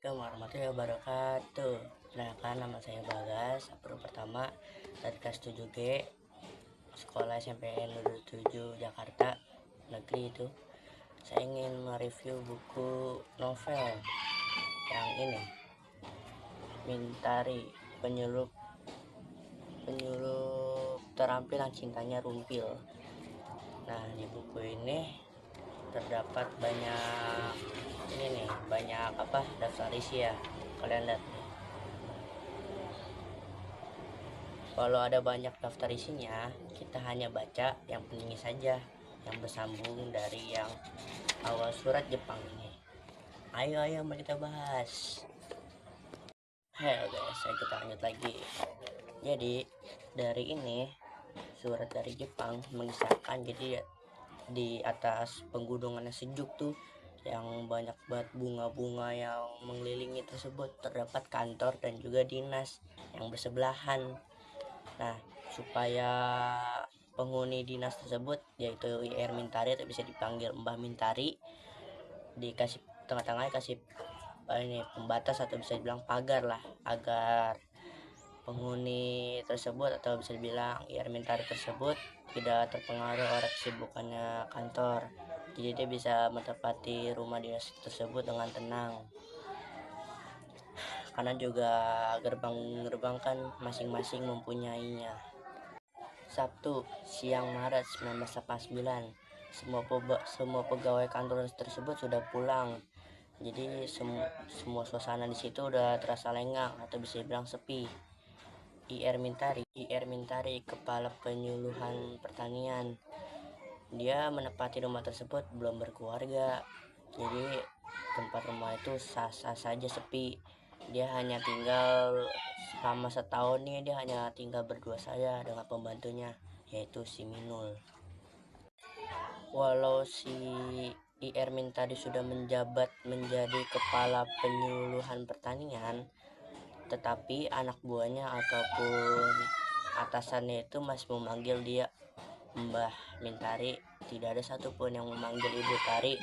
Assalamualaikum warahmatullahi wabarakatuh. Perkenalkan, nama saya Bagas, guru pertama dari kelas 7G, sekolah SMPN 7 Jakarta negeri itu. Saya ingin mereview buku novel yang ini, Mintari, penyulut terampilan cintanya Rumpil. Nah, di buku ini terdapat banyak daftar isi ya. Kalian lihat nih. Kalau ada banyak daftar isinya, kita hanya baca yang penting saja, yang bersambung dari yang awal surat Jepang ini. Ayo mari kita bahas. Hei guys, kita lanjut lagi. Jadi dari ini surat dari Jepang mengisahkan, jadi di atas pegunungan yang sejuk tuh, yang banyak banget bunga-bunga yang mengelilingi tersebut, terdapat kantor dan juga dinas yang bersebelahan. Nah, supaya penghuni dinas tersebut, yaitu IR Mintari atau bisa dipanggil Mbah Mintari, dikasih tengah-tengahnya kasih ini pembatas atau bisa dibilang pagar lah, agar penghuni tersebut atau bisa dibilang IR Mintari tersebut tidak terpengaruh oleh kesibukannya kantor. Jadi dia bisa menempati rumah dinas tersebut dengan tenang. Karena juga gerbang kan masing-masing mempunyainya. Sabtu, siang Maret 1989, semua pegawai kantor tersebut sudah pulang. Jadi semua suasana di situ udah terasa lengang atau bisa dibilang sepi. IR Mintari, kepala penyuluhan pertanian. Dia menempati rumah tersebut belum berkeluarga. Jadi tempat rumah itu sah-sah saja sepi. Dia hanya tinggal selama setahun nih, dia hanya tinggal berdua saja dengan pembantunya, yaitu si Minul. Walau si IR Mintari sudah menjabat menjadi kepala penyuluhan pertanian, tetapi anak buahnya ataupun atasannya itu masih memanggil dia Mbah Mintari. Tidak ada satupun yang memanggil Ibu Tari.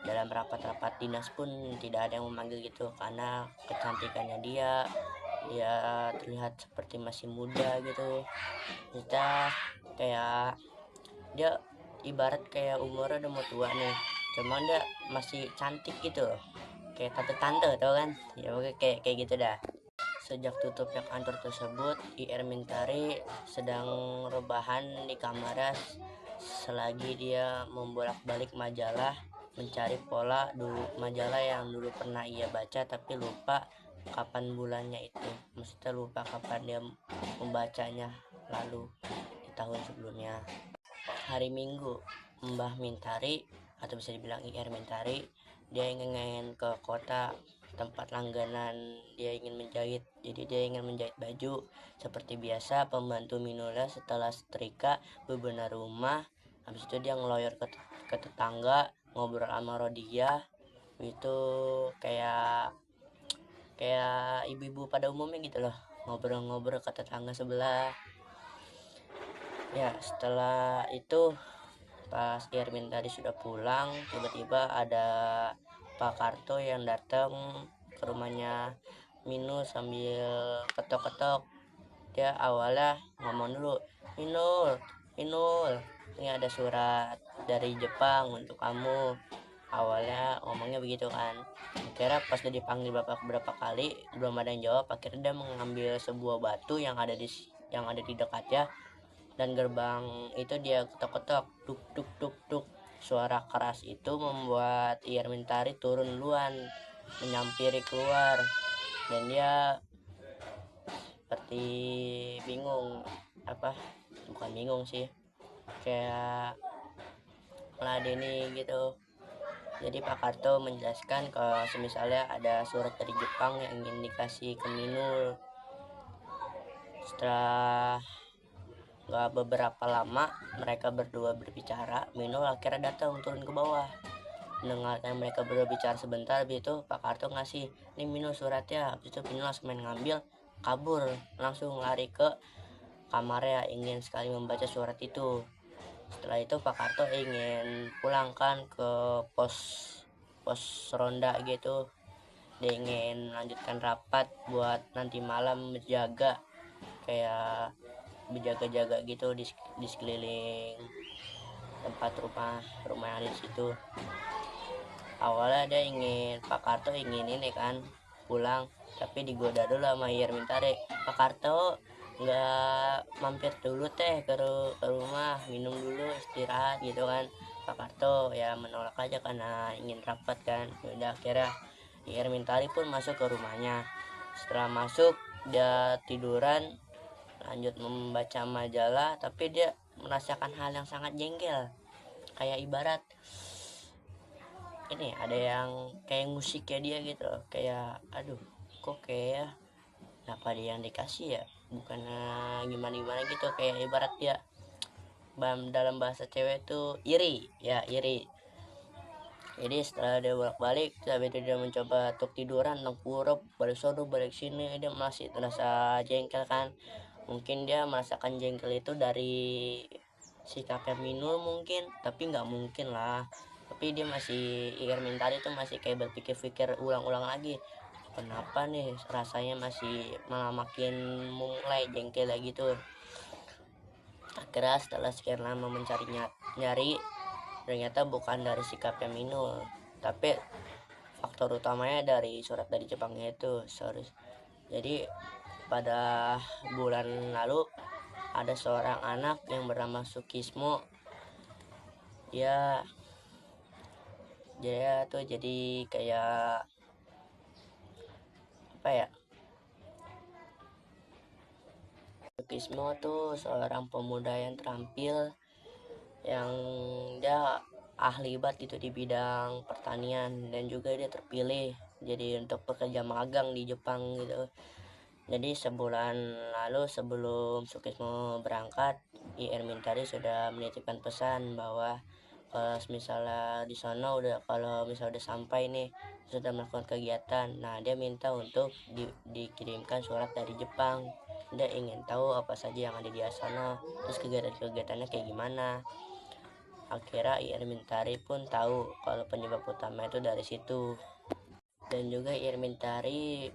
Dalam rapat-rapat dinas pun tidak ada yang memanggil gitu, karena kecantikannya dia terlihat seperti masih muda gitu. Kita kayak dia ibarat kayak umurnya udah mau tua nih, cuman dia masih cantik gitu, kayak tante-tante, tau kan ya, oke, kayak gitu dah. Sejak tutupnya kantor tersebut, IR Mintari sedang rebahan di kamarnya selagi dia membolak-balik majalah, mencari pola majalah yang dulu pernah ia baca tapi lupa kapan bulannya itu. Maksudnya lupa kapan dia membacanya lalu di tahun sebelumnya. Hari Minggu, Mbah Mintari atau bisa dibilang IR Mintari, dia ingin ke kota tempat langganan dia ingin menjahit. Jadi dia ingin menjahit baju. Seperti biasa, pembantu Minula setelah setrika bebenah rumah, habis itu dia ngeloyor ke tetangga, ngobrol sama Rodia. Itu kayak ibu-ibu pada umumnya gitu loh, ngobrol-ngobrol ke tetangga sebelah. Ya, setelah itu pas IR Mintari sudah pulang, tiba-tiba ada Pak Karto yang datang ke rumahnya Minul sambil ketok-ketok. Dia awalnya ngomong dulu, Minul, ini ada surat dari Jepang untuk kamu. Awalnya ngomongnya begitu kan. Akhirnya pas dia dipanggil beberapa kali belum ada yang jawab. Akhirnya dia mengambil sebuah batu yang ada di dekatnya, dan gerbang itu dia ketok-ketok, tuk tuk tuk tuk. Suara keras itu membuat IR Mintari turun duluan, menyampiri keluar, dan dia seperti bingung, bukan bingung sih, kayak meladeni gitu. Jadi Pak Karto menjelaskan kalau misalnya ada surat dari Jepang yang ingin dikasih ke Minul. Setelah beberapa lama mereka berdua berbicara, Minul akhirnya datang turun ke bawah. Mendengarkan mereka berdua bicara sebentar, habis itu Pak Karto ngasih, ini Minul suratnya. Habis itu Minul langsung main ngambil, kabur, langsung lari ke kamarnya, ingin sekali membaca surat itu. Setelah itu Pak Karto ingin pulangkan ke pos ronda gitu. dia ingin melanjutkan rapat buat nanti malam menjaga, kayak berjaga-jaga gitu di sekeliling tempat rumah yang ada di situ. Awalnya dia ingin, Pak Karto ingin ini kan pulang, tapi digoda dulu sama Yermintari. Pak Karto nggak mampir dulu teh ke rumah, minum dulu, istirahat gitu kan. Pak Karto ya menolak aja karena ingin rapat kan. Udah akhirnya Yermintari pun masuk ke rumahnya. Setelah masuk dia tiduran, lanjut membaca majalah, tapi dia merasakan hal yang sangat jengkel. Kayak ibarat ini ada yang kayak musiknya dia gitu loh. Kayak aduh kok kayak kenapa dia yang dikasih ya, bukan gimana gitu. Kayak ibarat dia dalam bahasa cewek tuh iri ya, iri. Jadi setelah dia bolak-balik, habis itu dia mencoba untuk tiduran, nengkurap balik sono balik sini, dia masih terasa jengkel kan. Mungkin dia merasakan jengkel itu dari sikapnya Minul mungkin, tapi nggak mungkin lah. Tapi dia masih Irmintari itu masih kayak berpikir-pikir ulang-ulang lagi, kenapa nih rasanya masih malah makin mulai jengkel lagi tuh. Akhirnya setelah sekian lama nyari, ternyata bukan dari sikapnya Minul, tapi faktor utamanya dari surat dari Jepangnya itu. Jadi pada bulan lalu ada seorang anak yang bernama Sukismo. Dia tuh jadi kayak apa ya, Sukismo tuh seorang pemuda yang terampil, yang dia ahli banget gitu di bidang pertanian, dan juga dia terpilih jadi untuk pekerja magang di Jepang gitu. Jadi sebulan lalu sebelum Sukismo berangkat, Irmintari sudah menitipkan pesan bahwa kalau misalnya di sana kalau misalnya udah sampai nih, sudah melakukan kegiatan, nah dia minta untuk dikirimkan surat dari Jepang. Dia ingin tahu apa saja yang ada di sana, terus kegiatannya kayak gimana. Akhirnya Irmintari pun tahu kalau penyebab utama itu dari situ. Dan juga Irmintari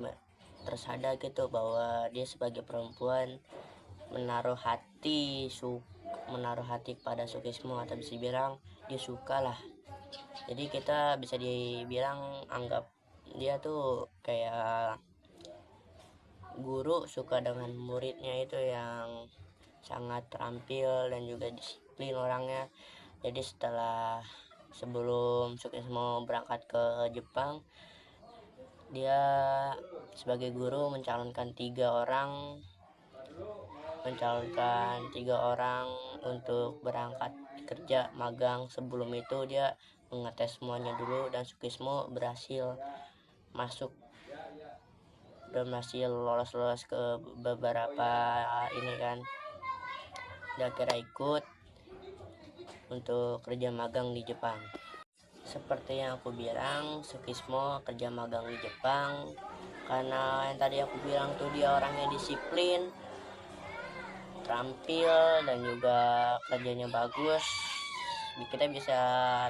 tersadar gitu bahwa dia sebagai perempuan menaruh hati pada Sukismo, atau bisa bilang dia suka lah. Jadi kita bisa dibilang anggap dia tuh kayak guru suka dengan muridnya itu yang sangat terampil dan juga disiplin orangnya. Jadi sebelum Sukismo berangkat ke Jepang, dia sebagai guru mencalonkan tiga orang untuk berangkat kerja magang. Sebelum itu dia mengetes semuanya dulu, dan Sukismo berhasil lolos ke beberapa ini kan. Dia kira ikut untuk kerja magang di Jepang. Seperti yang aku bilang, Sukismo kerja magang di Jepang karena yang tadi aku bilang tuh dia orangnya disiplin, terampil, dan juga kerjanya bagus. Kita bisa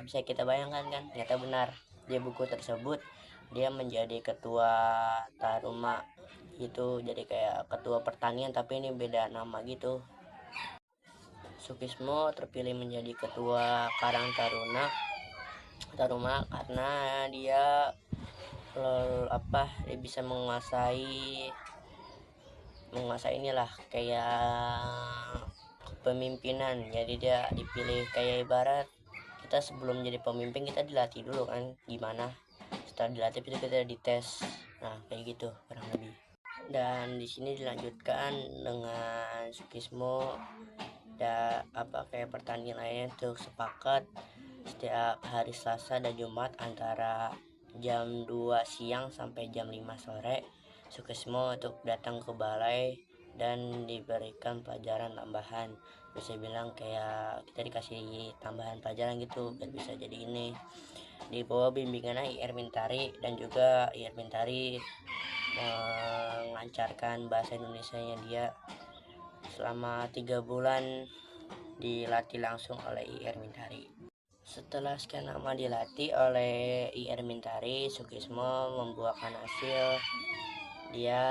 kita bayangkan kan, ternyata benar. Di buku tersebut dia menjadi ketua Taruma gitu, jadi kayak ketua pertanian tapi ini beda nama gitu. Sukismo terpilih menjadi ketua Karang Taruma karena dia bisa menguasai inilah kayak kepemimpinan. Jadi dia dipilih kayak ibarat kita sebelum jadi pemimpin kita dilatih dulu kan gimana, setelah dilatih itu kita dites. Nah kayak gitu kurang lebih. Dan di sini dilanjutkan dengan Sukismo kayak pertanian lainnya untuk sepakat setiap hari Selasa dan Jumat antara jam 2 siang sampai jam 5 sore Sukismo untuk datang ke balai dan diberikan pelajaran tambahan. Bisa bilang kayak kita dikasih tambahan pelajaran gitu biar bisa jadi ini. Di bawah bimbingan Irmintari, dan juga Irmintari melancarkan bahasa Indonesianya dia selama 3 bulan dilatih langsung oleh Irmintari. Setelah sekian lama dilatih oleh IR Mintari, Sukismo membuahkan hasil. Dia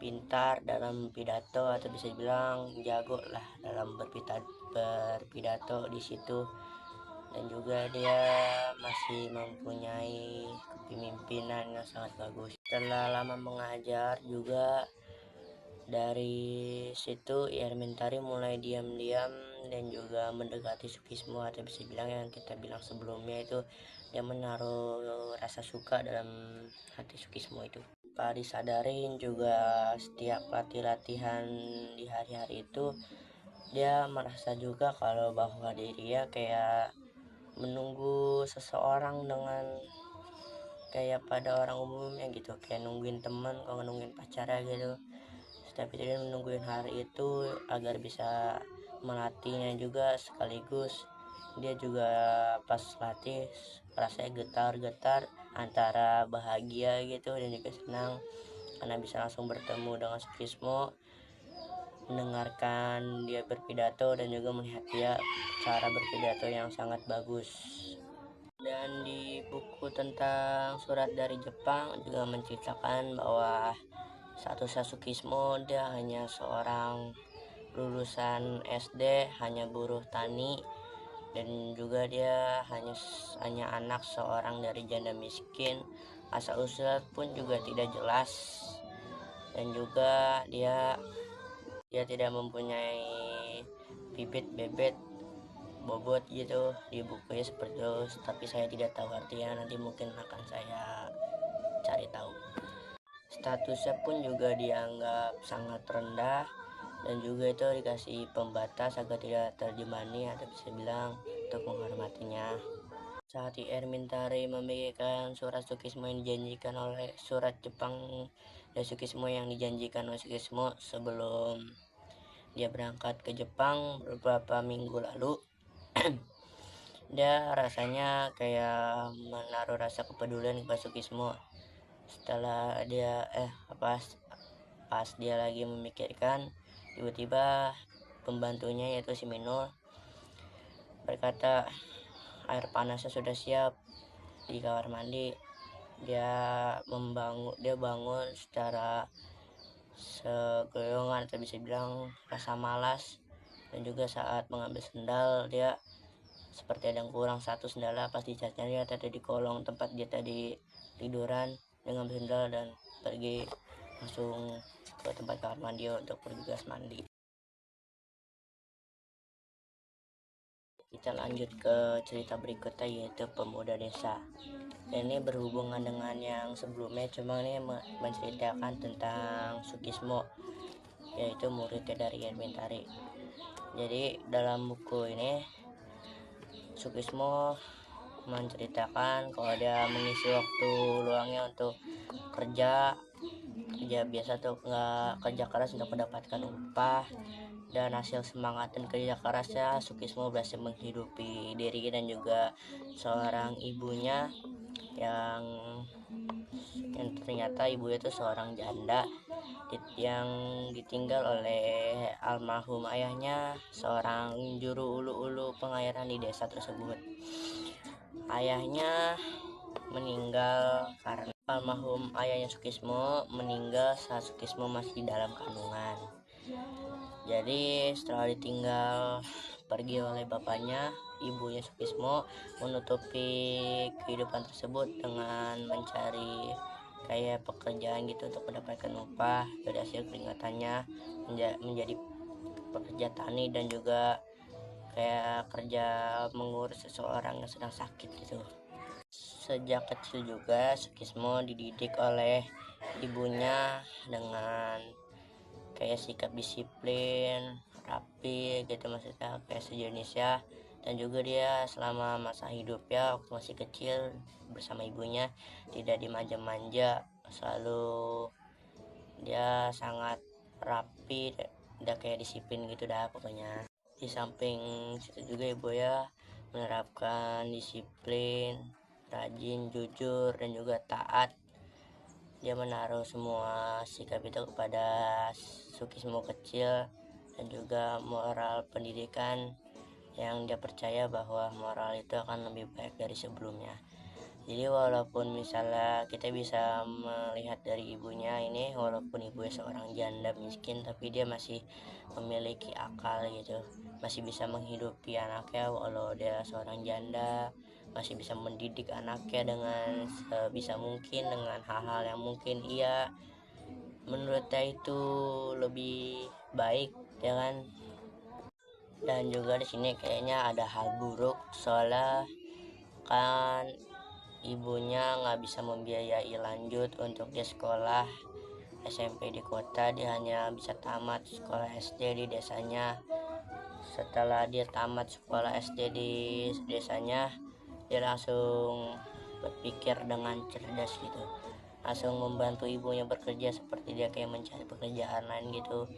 pintar dalam pidato, atau bisa dibilang jago lah dalam berpidato di situ. Dan juga dia masih mempunyai kepemimpinan yang sangat bagus. Setelah lama mengajar juga, dari situ IR Mintari mulai diam-diam dan juga mendekati Sukismo, atau bisa bilang yang kita bilang sebelumnya itu dia menaruh rasa suka dalam hati Sukismo itu. Pak disadarin juga setiap latihan di hari-hari itu dia merasa juga kalau bahwa dirinya kayak menunggu seseorang dengan kayak pada orang umumnya gitu, kayak nungguin teman kalau nungguin pacarnya gitu. Tapi dia menungguin hari itu agar bisa melatihnya juga, sekaligus dia juga pas latih rasanya getar-getar antara bahagia gitu dan juga senang karena bisa langsung bertemu dengan Sukismo, mendengarkan dia berpidato dan juga melihat dia cara berpidato yang sangat bagus. Dan di buku tentang surat dari Jepang juga menceritakan bahwa satu Sukismo dia hanya seorang lulusan SD, hanya buruh tani, dan juga dia hanya anak seorang dari janda miskin. Asal usul pun juga tidak jelas, dan juga dia tidak mempunyai bibit bebet bobot gitu di bukunya seperti itu, tapi saya tidak tahu artinya, nanti mungkin akan saya cari tahu. Statusnya pun juga dianggap sangat rendah dan juga itu dikasih pembatas agar tidak terjemani, atau bisa bilang untuk menghormatinya. Saat IR Mintari memikirkan surat Sukismo yang dijanjikan oleh surat Jepang dan Sukismo yang dijanjikan oleh Sukismo sebelum dia berangkat ke Jepang beberapa minggu lalu, dia rasanya kayak menaruh rasa kepedulian kepada Sukismo. Setelah dia pas dia lagi memikirkan, tiba-tiba pembantunya yaitu si Minul berkata air panasnya sudah siap di kamar mandi. Dia bangun secara segoyongan, atau bisa bilang rasa malas, dan juga saat mengambil sendal dia seperti ada yang kurang satu sendalnya. Pas dicarinya dia tadi di kolong tempat dia tadi tiduran, dia ngambil sendal dan pergi langsung ke tempat kamar mandi untuk bergegas mandi. Kita lanjut ke cerita berikutnya, yaitu pemuda desa. Dan ini berhubungan dengan yang sebelumnya, cuma ini menceritakan tentang Sukismo, yaitu muridnya dari IR Mintari. Jadi dalam buku ini Sukismo menceritakan kalau dia mengisi waktu luangnya untuk kerja biasa tuh, nggak kerja keras untuk mendapatkan upah, dan hasil semangat dan kerja kerasnya Sukismo berhasil menghidupi diri dan juga seorang ibunya yang ternyata ibunya itu seorang janda yang ditinggal oleh almarhum ayahnya, seorang juru ulu-ulu pengairan di desa tersebut. Ayahnya meninggal karena almarhum ayahnya Sukismo meninggal saat Sukismo masih dalam kandungan. Jadi setelah ditinggal pergi oleh bapaknya, ibunya Sukismo menutupi kehidupan tersebut dengan mencari kayak pekerjaan gitu untuk mendapatkan upah dari hasil keringatannya, menjadi pekerja tani dan juga kayak kerja mengurus seseorang yang sedang sakit gitu. Sejak kecil juga Sukismo dididik oleh ibunya dengan kayak sikap disiplin, rapi gitu, maksudnya kayak sejenisnya. Dan juga dia selama masa hidupnya waktu masih kecil bersama ibunya tidak dimanja-manja, selalu dia sangat rapi, udah kayak disiplin gitu dah pokoknya. Di samping situ juga ibu ya menerapkan disiplin, rajin, jujur, dan juga taat. Dia menaruh semua sikap itu kepada Sukismo kecil, dan juga moral pendidikan yang dia percaya bahwa moral itu akan lebih baik dari sebelumnya. Jadi walaupun misalnya kita bisa melihat dari ibunya ini, walaupun ibunya seorang janda miskin, tapi dia masih memiliki akal gitu, masih bisa menghidupi anaknya walau dia seorang janda, masih bisa mendidik anaknya dengan sebisa mungkin, dengan hal-hal yang mungkin ia menurutnya itu lebih baik, ya kan. Dan juga di sini kayaknya ada hal buruk, soalnya kan ibunya nggak bisa membiayai lanjut untuk dia sekolah SMP di kota. Dia hanya bisa tamat sekolah SD di desanya. Setelah dia tamat sekolah SD di desanya, dia langsung berpikir dengan cerdas gitu, langsung membantu ibunya bekerja seperti dia kayak mencari pekerjaan lain gitu,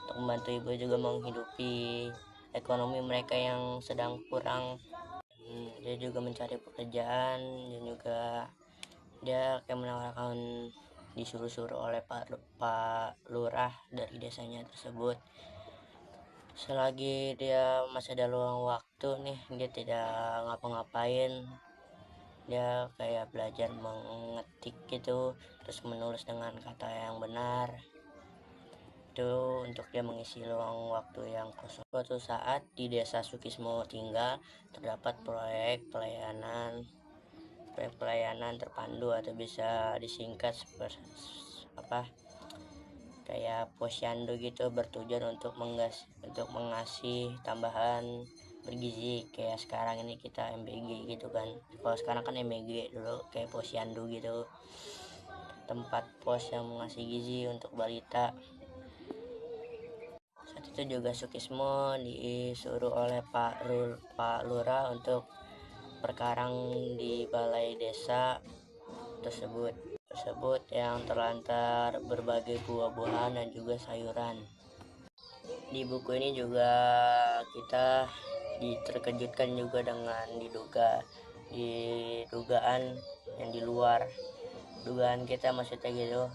untuk membantu ibu juga menghidupi ekonomi mereka yang sedang kurang. Dia juga mencari pekerjaan, dan juga dia kayak menawarkan, disuruh-suruh oleh Pak Lurah dari desanya tersebut. Selagi dia masih ada luang waktu nih, dia tidak ngapa-ngapain, dia kayak belajar mengetik gitu, terus menulis dengan kata yang benar. Itu untuk dia mengisi luang waktu yang kosong. Suatu saat di desa Sukismo tinggal terdapat proyek pelayanan terpandu, atau bisa disingkat seperti kayak posyandu gitu, bertujuan untuk mengasih tambahan bergizi. Kayak sekarang ini kita MBG gitu kan, kalau sekarang kan MBG, dulu kayak posyandu gitu, tempat pos yang mengasih gizi untuk balita. Saat itu juga Sukismo disuruh oleh Pak Lurah untuk berkarang di balai desa tersebut yang terlantar berbagai buah-buahan dan juga sayuran. Di buku ini juga kita terkejutkan juga dengan dugaan yang di luar dugaan kita, maksudnya gitu.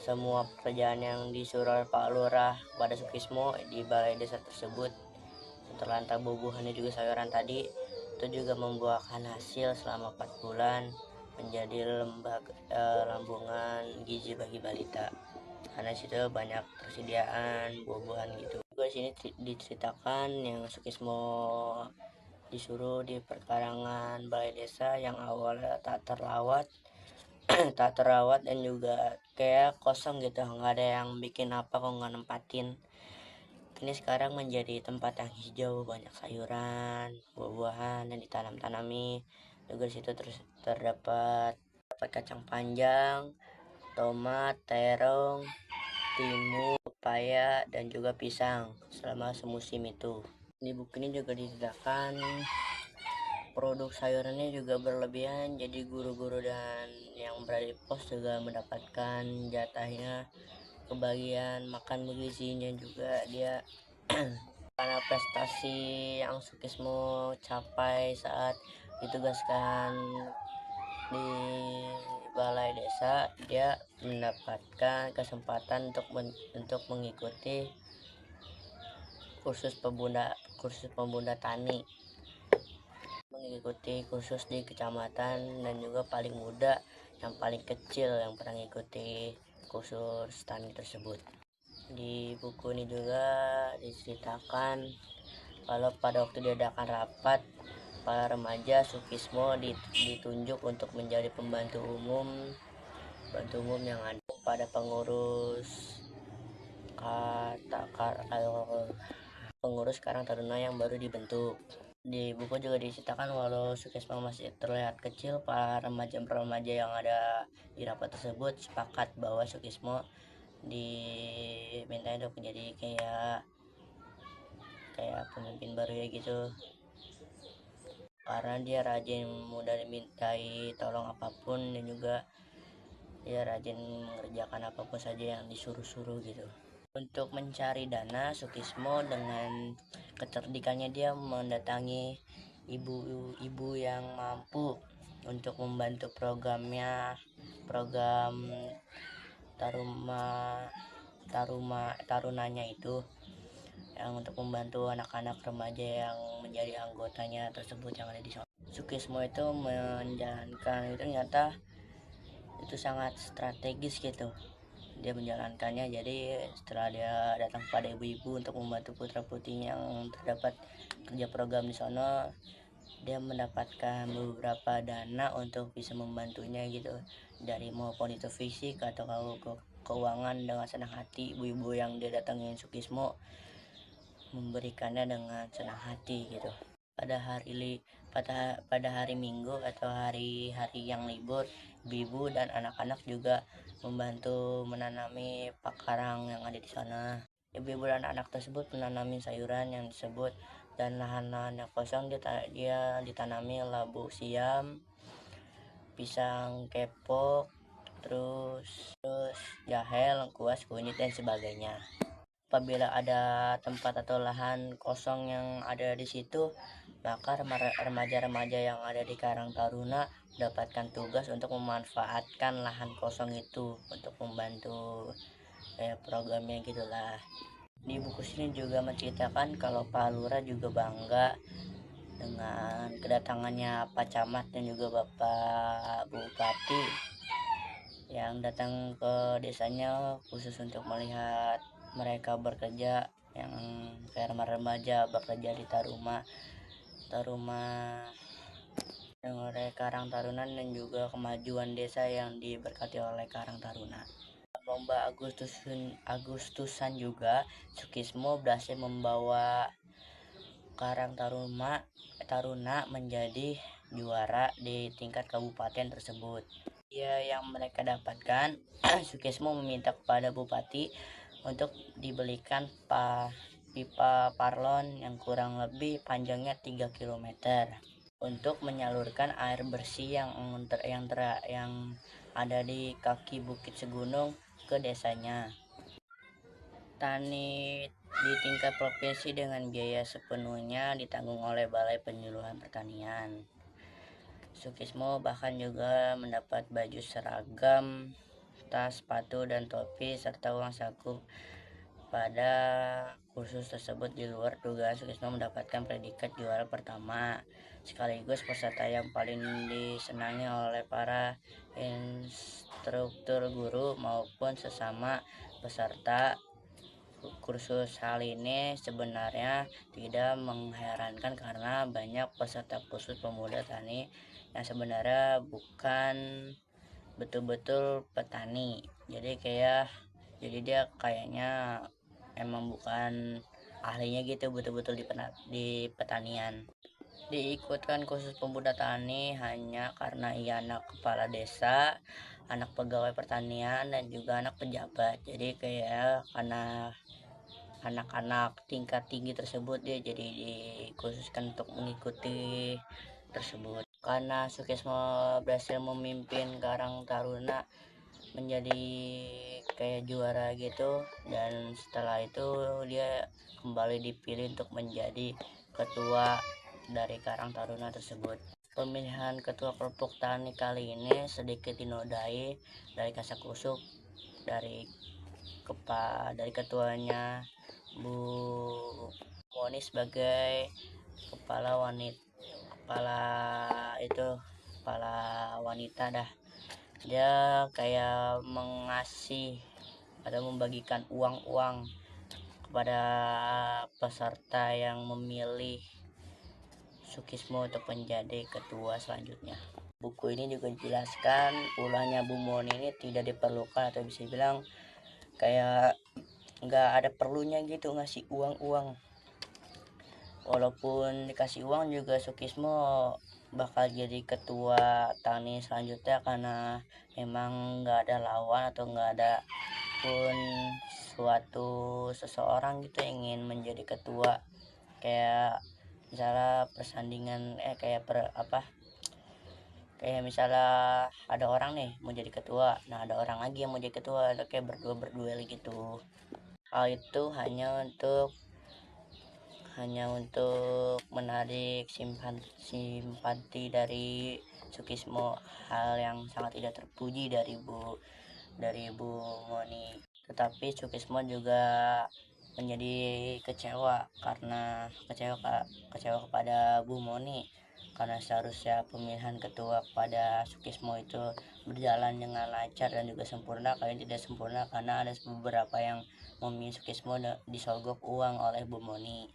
Semua pekerjaan yang disuruh Pak Lurah pada Sukismo di balai desa tersebut, terlantar buah-buahannya juga sayuran tadi, itu juga membuahkan hasil selama 4 bulan, menjadi lambungan gizi bagi balita, karena situ banyak persediaan buah-buahan gitu. Juga di sini diceritakan yang Sukismo disuruh di perkarangan balai desa yang awalnya tak terawat dan juga kayak kosong gitu, nggak ada yang bikin apa kok nggak nempatin. Ini sekarang menjadi tempat yang hijau, banyak sayuran, buah-buahan yang ditanam-tanami. Juga di situ terus terdapat kacang panjang, tomat, terong, timun, pepaya, dan juga pisang selama semusim itu. Di buku ini juga diceritakan produk sayurannya juga berlebihan, jadi guru-guru dan yang berada di pos juga mendapatkan jatahnya, kebagian makan bergizinya juga dia. Karena prestasi yang Sukismo capai saat ditugaskan di balai desa, dia mendapatkan kesempatan untuk mengikuti kursus pembunda tani, mengikuti kursus di kecamatan, dan juga paling muda yang paling kecil yang pernah mengikuti kursus tani tersebut. Di buku ini juga diceritakan kalau pada waktu diadakan rapat para remaja Sukismo ditunjuk untuk menjadi pembantu umum yang ada pada pengurus Karang Taruna yang baru dibentuk. Di buku juga diceritakan walau Sukismo masih terlihat kecil, para remaja yang ada di rapat tersebut sepakat bahwa Sukismo diminta untuk menjadi kayak pemimpin baru ya gitu, karena dia rajin, mudah dimintai tolong apapun, dan juga dia rajin mengerjakan apapun saja yang disuruh-suruh gitu. Untuk mencari dana, Sukismo dengan kecerdikannya dia mendatangi ibu-ibu yang mampu untuk membantu program tarunanya itu. yang untuk membantu anak-anak remaja yang menjadi anggotanya tersebut yang ada di sana. Sukismo itu menjalankan itu ternyata itu sangat strategis gitu. Dia menjalankannya, jadi setelah dia datang kepada ibu-ibu untuk membantu putra putrinya yang terdapat kerja program di sana, dia mendapatkan beberapa dana untuk bisa membantunya gitu, dari maupun itu fisik atau keuangan. Dengan senang hati ibu-ibu yang dia datangin Sukismo memberikannya dengan senang hati gitu. Pada hari Minggu atau hari-hari yang libur, ibu dan anak-anak juga membantu menanami pakarang yang ada di sana. Ibu-ibu dan anak tersebut menanami sayuran yang disebut, dan lahan-lahan yang kosong dia ditanami labu siam, pisang kepok, terus jahe, lengkuas, kunyit dan sebagainya. Apabila ada tempat atau lahan kosong yang ada di situ, maka remaja-remaja yang ada di Karang Taruna mendapatkan tugas untuk memanfaatkan lahan kosong itu untuk membantu programnya gitulah. Di buku sini juga menceritakan kalau Pak Lurah juga bangga dengan kedatangannya Pak Camat dan juga Bapak Bupati yang datang ke desanya khusus untuk melihat mereka bekerja, yang kayak remaja bekerja di Taruma oleh Karang Taruna, dan juga kemajuan desa yang diberkati oleh Karang Taruna. Lomba Agustusan juga Sukismo berhasil membawa Karang Taruna menjadi juara di tingkat kabupaten tersebut. Yang mereka dapatkan, Sukismo meminta kepada bupati untuk dibelikan pipa parlon yang kurang lebih panjangnya 3 km untuk menyalurkan air bersih yang ada di kaki Bukit Segunung ke desanya. Tani di tingkat provinsi dengan biaya sepenuhnya ditanggung oleh Balai Penyuluhan Pertanian. Sukismo bahkan juga mendapat baju seragam, tas, sepatu, dan topi, serta uang saku. Pada kursus tersebut, di luar dugaan, Sukismo mendapatkan predikat juara pertama, sekaligus peserta yang paling disenangi oleh para instruktur, guru, maupun sesama peserta kursus. Hal ini sebenarnya tidak mengherankan karena banyak peserta kursus pemuda tani yang sebenarnya bukan betul-betul petani. Jadi dia kayaknya emang bukan ahlinya gitu betul-betul di pertanian. Diikutkan kursus pemuda tani hanya karena ia anak kepala desa, anak pegawai pertanian, dan juga anak pejabat. Jadi karena anak-anak tingkat tinggi tersebut dia jadi dikhususkan untuk mengikuti tersebut. Karena Sukismo berhasil memimpin Karang Taruna menjadi kayak juara gitu, dan setelah itu dia kembali dipilih untuk menjadi ketua dari Karang Taruna tersebut. Pemilihan ketua kelompok tani kali ini sedikit dinodai dari kasakusuk dari ketuanya Bu Moni sebagai kepala wanita dah. Dia kayak mengasih atau membagikan uang kepada peserta yang memilih Sukismo untuk menjadi ketua selanjutnya. Buku ini juga menjelaskan ulahnya Bu Moni ini tidak diperlukan, atau bisa bilang kayak nggak ada perlunya gitu ngasih uang. Walaupun dikasih uang juga Sukismo bakal jadi ketua tani selanjutnya, karena memang nggak ada lawan atau nggak ada pun suatu seseorang gitu yang ingin menjadi ketua. Kayak misalnya persandingan kayak misalnya ada orang nih mau jadi ketua, nah ada orang lagi yang mau jadi ketua, kayak berduel gitu. Hal itu hanya untuk menarik simpati dari Sukismo, hal yang sangat tidak terpuji dari Bu Moni. Tetapi Sukismo juga menjadi kecewa kepada Bu Moni, karena seharusnya pemilihan ketua kepada Sukismo itu berjalan dengan lancar dan juga sempurna. Kali ini tidak sempurna karena ada beberapa yang memilih Sukismo disogok uang oleh Bu Moni.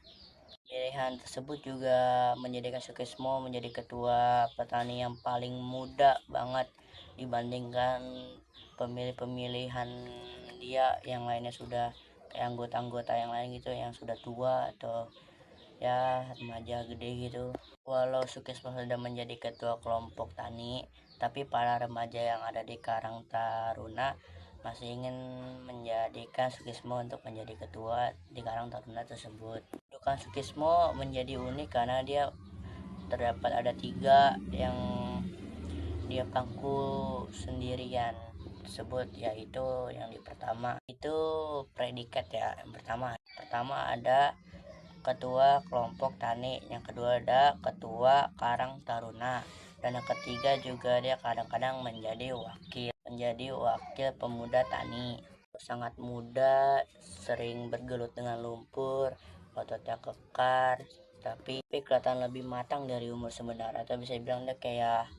Pilihan tersebut juga menjadikan Sukismo menjadi ketua petani yang paling muda banget dibandingkan pemilihan dia yang lainnya, sudah kayak anggota-anggota yang lain gitu yang sudah tua atau ya remaja gede gitu. Walau Sukismo sudah menjadi ketua kelompok tani, tapi para remaja yang ada di Karang Taruna masih ingin menjadikan Sukismo untuk menjadi ketua di Karang Taruna tersebut. Dudukan Sukismo menjadi unik karena dia terdapat ada 3 yang dia pangku sendirian tersebut, yaitu yang pertama itu predikat ya. Yang pertama ada ketua kelompok tani, yang kedua ada ketua Karang Taruna, dan yang ketiga juga dia kadang-kadang menjadi wakil pemuda tani. Sangat muda, sering bergelut dengan lumpur, ototnya kekar, tapi kelihatan lebih matang dari umur sebenarnya, atau bisa dibilang dia kayak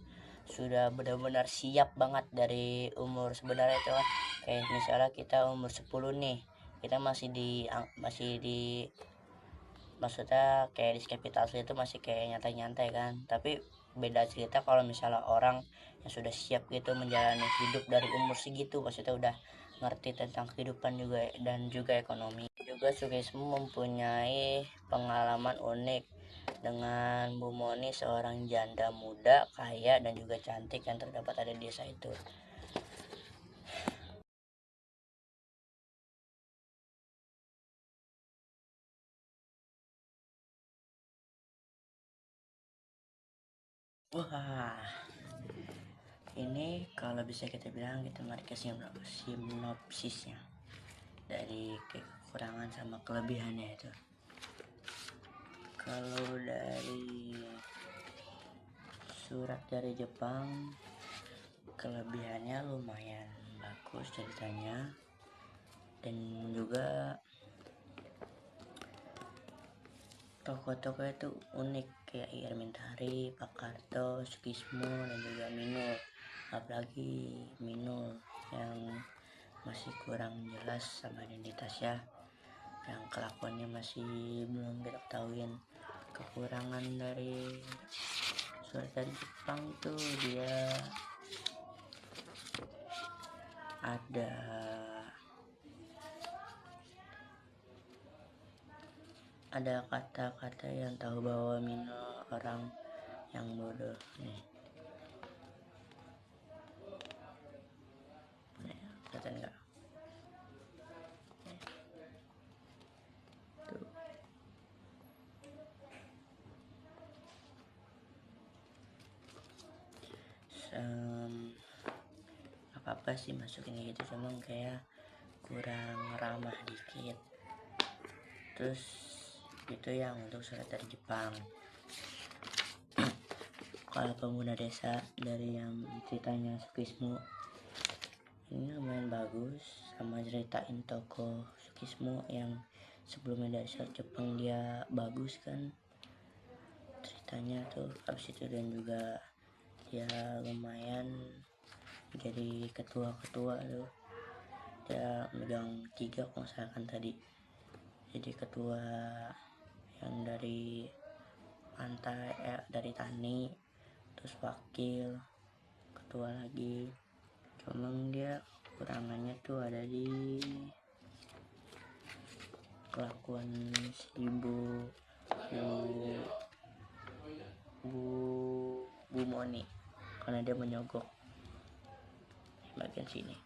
sudah benar-benar siap banget dari umur sebenarnya itu kan. Kayak misalnya kita umur 10 nih, kita masih di maksudnya kayak di kapitalisasi itu masih kayak nyantai-nyantai kan. Tapi beda cerita kalau misalnya orang yang sudah siap gitu menjalani hidup dari umur segitu, maksudnya udah ngerti tentang kehidupan juga dan juga ekonomi. Juga Sukismo mempunyai pengalaman unik dengan Bu Moni, seorang janda muda kaya dan juga cantik yang terdapat ada di desa itu. Wah, ini kalau bisa kita bilang kita mari sinopsisnya dari kekurangan sama kelebihannya itu. Kalau dari surat dari Jepang, kelebihannya lumayan bagus ceritanya, dan juga tokoh-tokoh itu unik kayak Ir Mentari, Pak Karto, Sukismo, dan juga Minul. Apalagi Minul yang masih kurang jelas sama identitasnya, yang kelakuannya masih belum kita ketahuin. Kekurangan dari surat dari Jepang tuh dia ada kata-kata yang tahu bahwa Mino orang yang bodoh nih. Kata enggak? Tuh. Apa sih masukin gitu, cuma kayak kurang ramah dikit. Terus itu yang untuk surat dari Jepang. Kalau pemuda desa dari yang ceritanya Sukismo ini lumayan bagus, sama ceritain tokoh Sukismo yang sebelumnya dari surat Jepang dia bagus kan ceritanya tuh. Habis itu dan juga dia lumayan jadi ketua tuh, dia megang 3 kalau misalkan tadi. Jadi ketua yang dari pantai, dari tani, terus wakil ketua lagi. Cuman dia kekurangannya tuh ada di kelakuan si Bu Moni, karena dia menyogok bagian sini,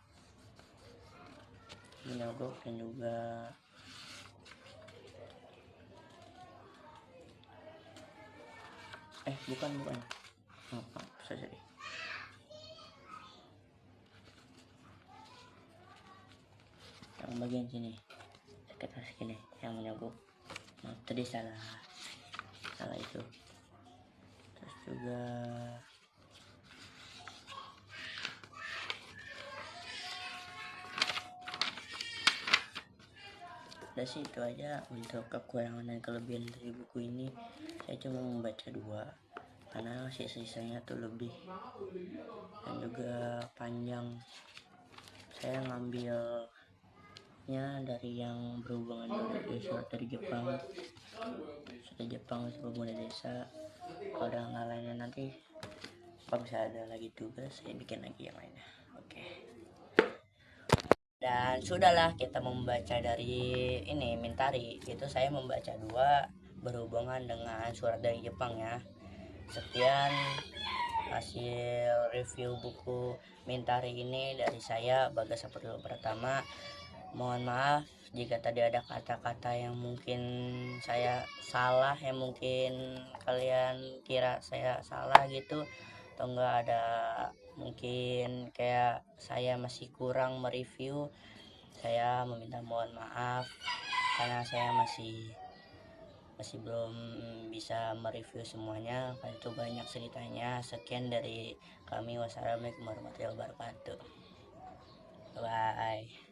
menyogok dan juga bukan apa saja deh. Yang bagian sini sekitar sini yang menyogok. Tadi salah itu. Terus juga Udah sih, itu aja untuk kekurangan dan kelebihan dari buku ini. Saya cuma membaca 2 karena sisanya tuh lebih dan juga panjang. Saya ngambilnya dari yang berhubungan dengan surat dari Jepang, pemuda desa. Kalau ada hal lainnya nanti kalau bisa ada lagi tugas, saya bikin lagi yang lainnya. Oke. Dan sudahlah, kita membaca dari ini Mentari. Itu saya membaca 2 berhubungan dengan surat dari Jepang ya. Sekian hasil review buku Mentari ini dari saya, Bagas Saputra Pratama. Mohon maaf jika tadi ada kata-kata yang mungkin saya salah, yang mungkin kalian kira saya salah gitu, atau enggak ada mungkin kayak saya masih kurang mereview. Saya meminta mohon maaf karena saya masih belum bisa mereview semuanya, karena itu banyak ceritanya. Sekian dari kami, wassalamualaikum warahmatullahi wabarakatuh. Bye.